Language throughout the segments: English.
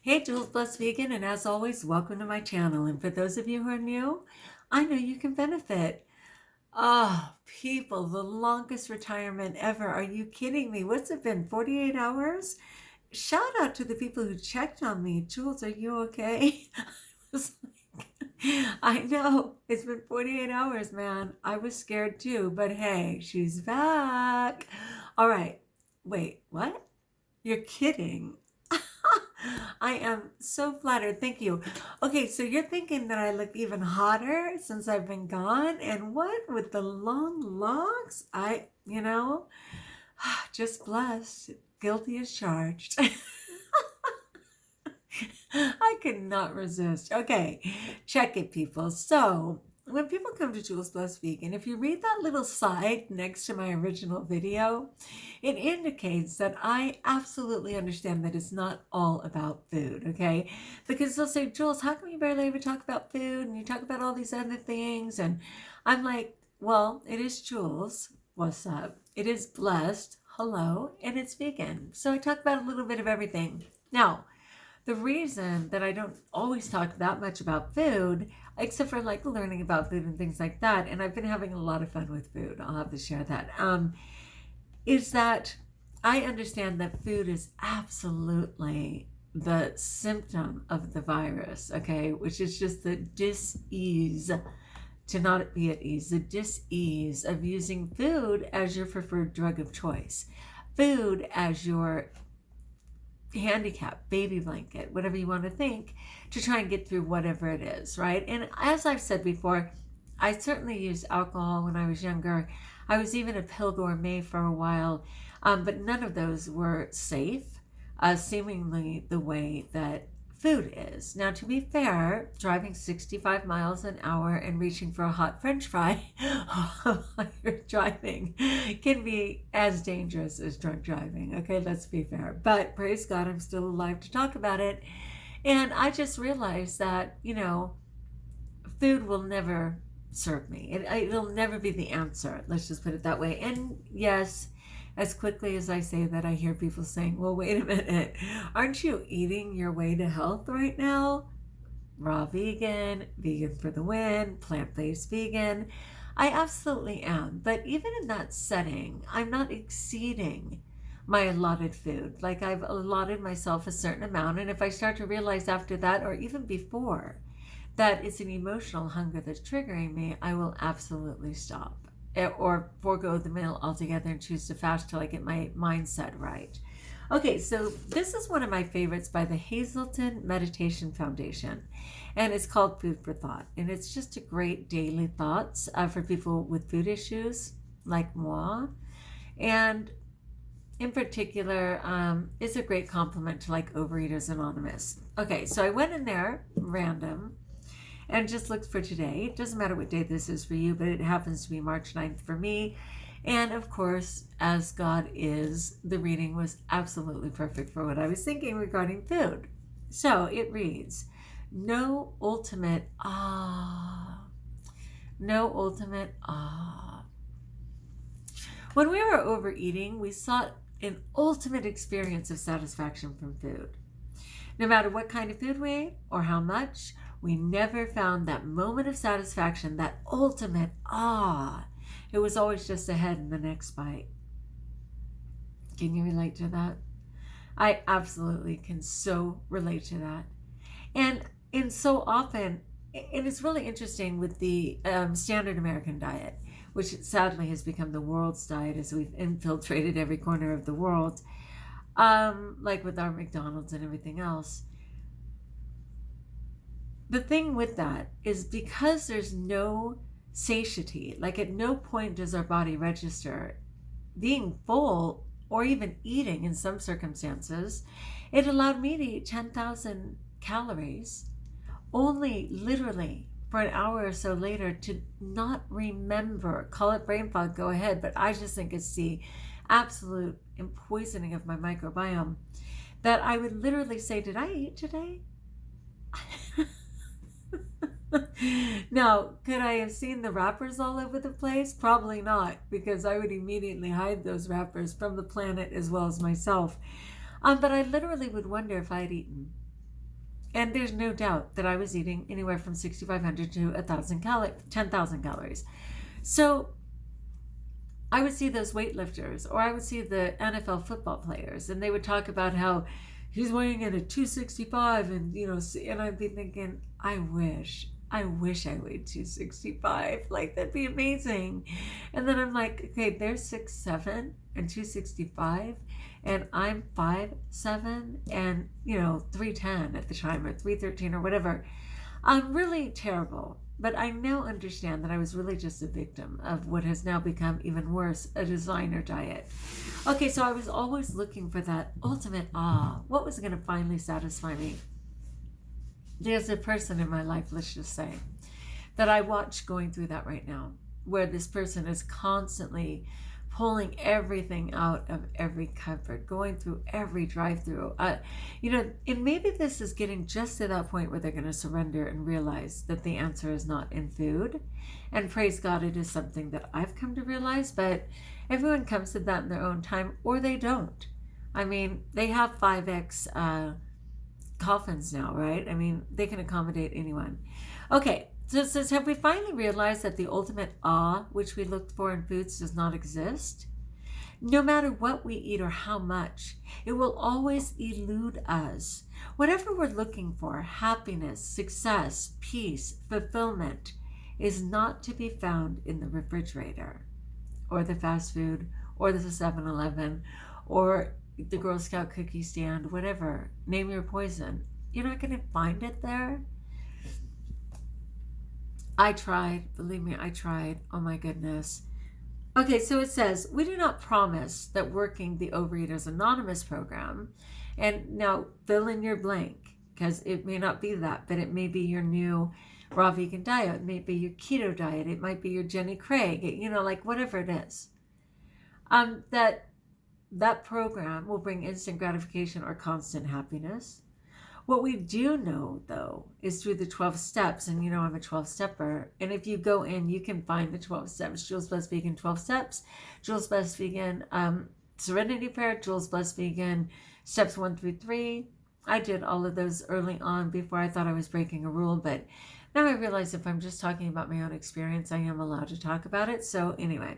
Hey, Jules Blessed Vegan, and as always, welcome to my channel. And for those of you who are new, I know you can benefit. Oh, people, the longest retirement ever. Are you kidding me? What's it been, 48 hours? Shout out to the people who checked on me. Jules, are you okay? I was like, I know, it's been 48 hours, man. I was scared too, but hey, she's back. All right. Wait, what? You're kidding. I am so flattered. Thank you. Okay, so you're thinking that I look even hotter since I've been gone? And what with the long locks? Just blessed. Guilty as charged. I could not resist. Okay, check it, people. So, when people come to Jules Blessed Vegan, if you read that little side next to my original video, it indicates that I absolutely understand that it's not all about food, okay? Because they'll say, Jules, how come you barely ever talk about food and you talk about all these other things? And I'm like, well, it is Jules. What's up? It is blessed. Hello. And it's vegan. So I talk about a little bit of everything. Now, the reason that I don't always talk that much about food, except for like learning about food and things like that, and I've been having a lot of fun with food, I'll have to share that, is that I understand that food is absolutely the symptom of the virus, okay, which is just the dis-ease, to not be at ease, the dis-ease of using food as your preferred drug of choice, food as your handicap, baby blanket, whatever you want to think, to try and get through whatever it is, right? And as I've said before, I certainly used alcohol when I was younger. I was even a pill gourmet for a while, but none of those were safe, seemingly the way that food is. Now, to be fair, driving 65 miles an hour and reaching for a hot French fry while you're driving can be as dangerous as drunk driving. Okay, let's be fair. But praise God, I'm still alive to talk about it. And I just realized that, food will never serve me. It'll never be the answer. Let's just put it that way. And yes, as quickly as I say that, I hear people saying, well, wait a minute, aren't you eating your way to health right now? Raw vegan, vegan for the win, plant-based vegan. I absolutely am. But even in that setting, I'm not exceeding my allotted food. Like I've allotted myself a certain amount. And if I start to realize after that, or even before, that it's an emotional hunger that's triggering me, I will absolutely stop or forego the meal altogether and choose to fast till I get my mindset right. Okay, so this is one of my favorites by the Hazelton Meditation Foundation, and it's called Food for Thought. And it's just a great daily thoughts for people with food issues like moi. And in particular, it's a great compliment to like Overeaters Anonymous. Okay, so I went in there, random, and just looked for today. It doesn't matter what day this is for you, but it happens to be March 9th for me. And of course, as God is, the reading was absolutely perfect for what I was thinking regarding food. So it reads, no ultimate When we were overeating, we sought an ultimate experience of satisfaction from food. No matter what kind of food we ate or how much, we never found that moment of satisfaction, that ultimate It was always just ahead in the next bite. Can you relate to that? I absolutely can so relate to that. And so often, and it's really interesting with the standard American diet, which sadly has become the world's diet as we've infiltrated every corner of the world, like with our McDonald's and everything else. The thing with that is because there's no satiety, like at no point does our body register being full or even eating in some circumstances, it allowed me to eat 10,000 calories only literally for an hour or so later to not remember. Call it brain fog, go ahead, but I just think it's the absolute poisoning of my microbiome that I would literally say, did I eat today? Now, could I have seen the wrappers all over the place? Probably not, because I would immediately hide those wrappers from the planet as well as myself. But I literally would wonder if I had eaten. And there's no doubt that I was eating anywhere from 6,500 to 10,000 calories. So I would see those weightlifters, or I would see the NFL football players, and they would talk about how he's weighing in at 265, and and I'd be thinking, I wish I weighed 265. Like, that'd be amazing. And then I'm like, okay, they're 6'7" and 265, and I'm 5'7" and 310 at the time, or 313 or whatever. I'm really terrible. But I now understand that I was really just a victim of what has now become even worse, a designer diet. Okay, so I was always looking for that ultimate what was going to finally satisfy me? There's a person in my life, let's just say, that I watch going through that right now, where this person is constantly pulling everything out of every cupboard, going through every drive-through. And maybe this is getting just to that point where they're going to surrender and realize that the answer is not in food. And praise God, it is something that I've come to realize, but everyone comes to that in their own time, or they don't. I mean, they have 5X coffins now, right? I mean, they can accommodate anyone. Okay. So it says, have we finally realized that the ultimate which we looked for in foods, does not exist? No matter what we eat or how much, it will always elude us. Whatever we're looking for, happiness, success, peace, fulfillment, is not to be found in the refrigerator, or the fast food, or the 7-Eleven, or the Girl Scout cookie stand, whatever. Name your poison. You're not going to find it there. I tried, believe me, I tried. Oh my goodness. Okay, so it says, we do not promise that working the Overeaters Anonymous program, and now fill in your blank, because it may not be that, but it may be your new raw vegan diet, it may be your keto diet, it might be your Jenny Craig, like whatever it is. That program will bring instant gratification or constant happiness. What we do know, though, is through the 12 steps, and I'm a 12-stepper, and if you go in, you can find the 12 steps, Jules Blessed Vegan 12 steps, Jules Blessed Vegan Serenity Prayer, Jules Blessed Vegan steps 1 through 3. I did all of those early on before I thought I was breaking a rule, but now I realize if I'm just talking about my own experience, I am allowed to talk about it. So anyway,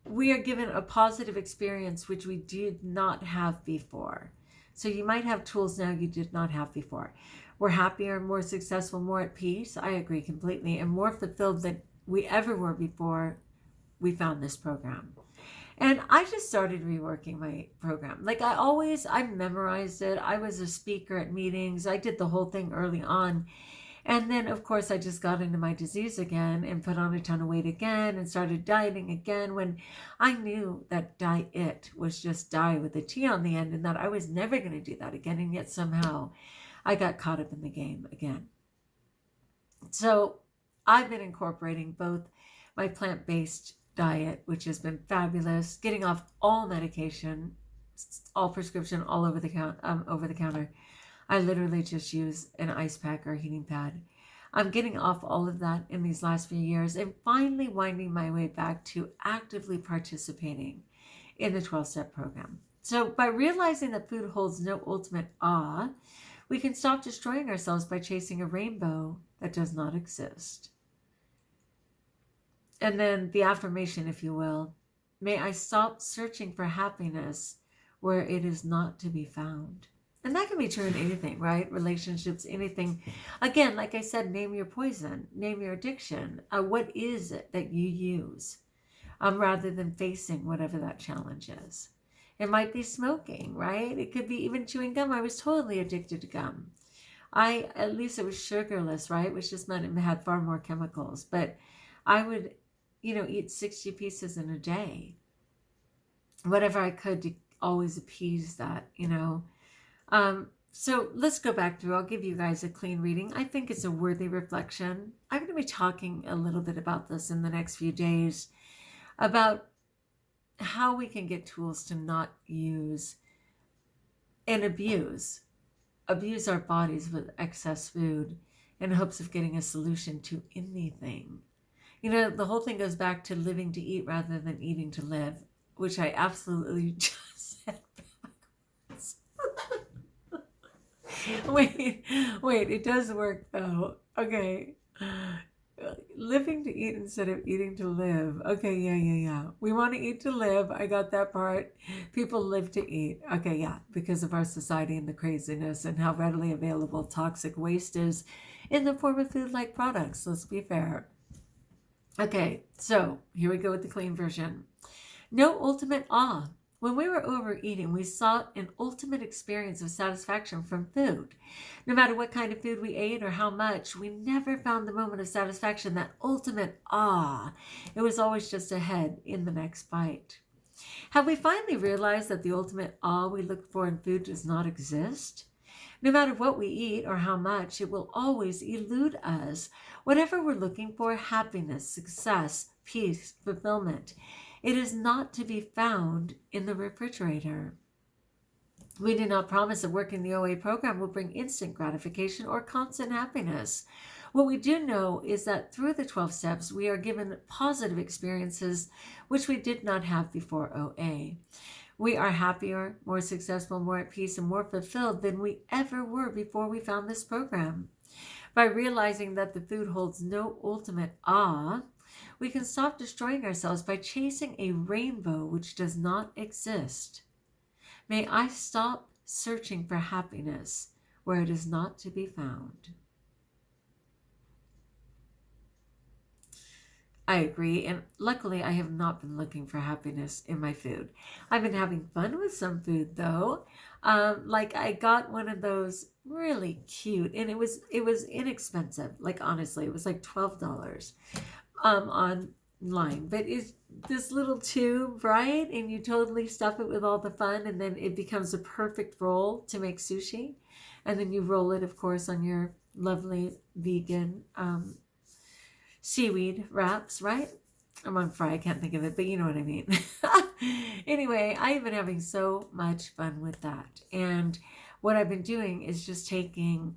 we are given a positive experience which we did not have before. So you might have tools now you did not have before. We're happier, more successful, more at peace. I agree completely. And more fulfilled than we ever were before we found this program. And I just started reworking my program. Like I memorized it. I was a speaker at meetings. I did the whole thing early on. And then, of course, I just got into my disease again and put on a ton of weight again and started dieting again, when I knew that diet was just die with a T on the end, and that I was never going to do that again. And yet somehow I got caught up in the game again. So I've been incorporating both my plant-based diet, which has been fabulous, getting off all medication, all prescription, all over the counter. I literally just use an ice pack or a heating pad. I'm getting off all of that in these last few years and finally winding my way back to actively participating in the 12-step program. So by realizing that food holds no ultimate we can stop destroying ourselves by chasing a rainbow that does not exist. And then the affirmation, if you will, may I stop searching for happiness where it is not to be found. And that can be true in anything, right? Relationships, anything. Again, like I said, name your poison, name your addiction. What is it that you use rather than facing whatever that challenge is? It might be smoking, right? It could be even chewing gum. I was totally addicted to gum. At least it was sugarless, right? Which just meant it had far more chemicals. But I would, eat 60 pieces in a day. Whatever I could to always appease that, So let's go back through. I'll give you guys a clean reading. I think it's a worthy reflection. I'm going to be talking a little bit about this in the next few days, about how we can get tools to not use and abuse our bodies with excess food in hopes of getting a solution to anything. The whole thing goes back to living to eat rather than eating to live, which I absolutely just said backwards. Wait, it does work though. Okay. Living to eat instead of eating to live. Okay, yeah. We want to eat to live. I got that part. People live to eat. Okay, yeah, because of our society and the craziness and how readily available toxic waste is in the form of food-like products. Let's be fair. Okay, so here we go with the clean version. No ultimate awe. When we were overeating, we sought an ultimate experience of satisfaction from food. No matter what kind of food we ate or how much, we never found the moment of satisfaction, that ultimate awe. It was always just ahead in the next bite. Have we finally realized that the ultimate awe we look for in food does not exist? No matter what we eat or how much, it will always elude us. Whatever we're looking for, happiness, success, peace, fulfillment, it is not to be found in the refrigerator. We do not promise that working the OA program will bring instant gratification or constant happiness. What we do know is that through the 12 steps, we are given positive experiences which we did not have before OA. We are happier, more successful, more at peace, and more fulfilled than we ever were before we found this program. By realizing that the food holds no ultimate awe, we can stop destroying ourselves by chasing a rainbow which does not exist. May I stop searching for happiness where it is not to be found. I agree, and luckily I have not been looking for happiness in my food. I've been having fun with some food though. Like I got one of those really cute, and it was inexpensive. Like honestly, it was like $12 online. But it's this little tube, right? And you totally stuff it with all the fun, and then it becomes a perfect roll to make sushi. And then you roll it, of course, on your lovely vegan seaweed wraps, right? I'm on fry, I can't think of it, but you know what I mean. Anyway, I've been having so much fun with that. And what I've been doing is just taking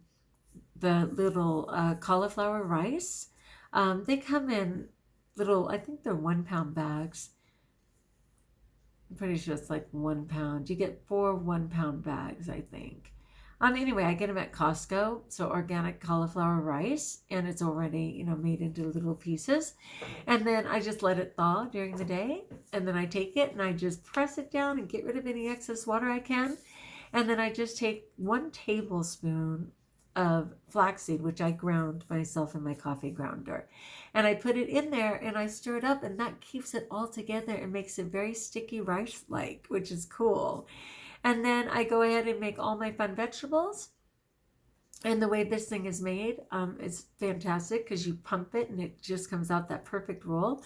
the little cauliflower rice. They come in little, I think they're 1 pound bags. I'm pretty sure it's like 1 pound. You get 4 1 pound bags, I think. Anyway, I get them at Costco, so organic cauliflower rice, and it's already, made into little pieces. And then I just let it thaw during the day, and then I take it and I just press it down and get rid of any excess water I can. And then I just take 1 tablespoon of flaxseed, which I ground myself in my coffee grounder. And I put it in there and I stir it up, and that keeps it all together and makes it very sticky rice-like, which is cool. And then I go ahead and make all my fun vegetables. And the way this thing is made is fantastic because you pump it and it just comes out that perfect roll.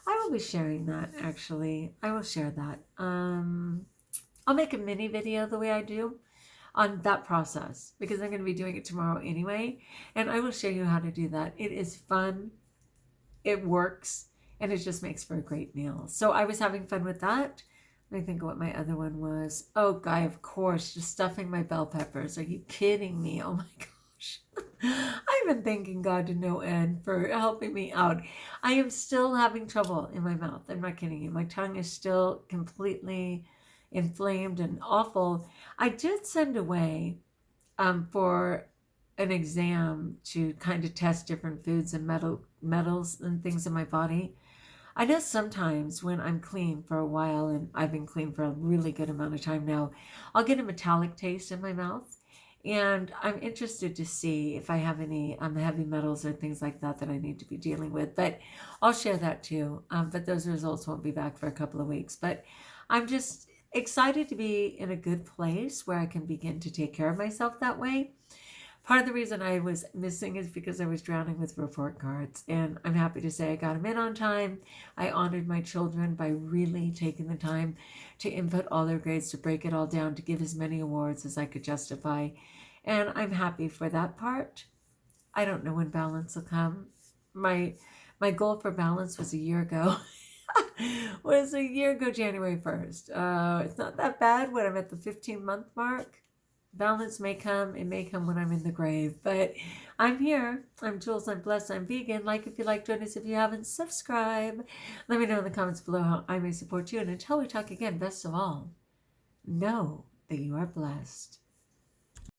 I will be sharing that, actually. I will share that. I'll make a mini video the way I do on that process because I'm going to be doing it tomorrow anyway. And I will show you how to do that. It is fun. It works. And it just makes for a great meal. So I was having fun with that. Let me think of what my other one was. Oh, Guy, of course, just stuffing my bell peppers. Are you kidding me? Oh my gosh. I've been thanking God to no end for helping me out. I am still having trouble in my mouth. I'm not kidding you. My tongue is still completely inflamed and awful. I did send away for an exam to kind of test different foods and metals and things in my body. I know sometimes when I'm clean for a while, and I've been clean for a really good amount of time now, I'll get a metallic taste in my mouth. And I'm interested to see if I have any heavy metals or things like that that I need to be dealing with. But I'll share that too. But those results won't be back for a couple of weeks. But I'm just excited to be in a good place where I can begin to take care of myself that way. Part of the reason I was missing is because I was drowning with report cards, and I'm happy to say I got them in on time. I honored my children by really taking the time to input all their grades, to break it all down, to give as many awards as I could justify, and I'm happy for that part. I don't know when balance will come. My goal for balance was a year ago. January 1st. It's not that bad when I'm at the 15-month mark. Balance may come. It may come when I'm in the grave. But I'm here. I'm Jules. I'm blessed. I'm vegan. Like if you like, join us if you haven't. Subscribe. Let me know in the comments below how I may support you. And until we talk again, best of all, know that you are blessed.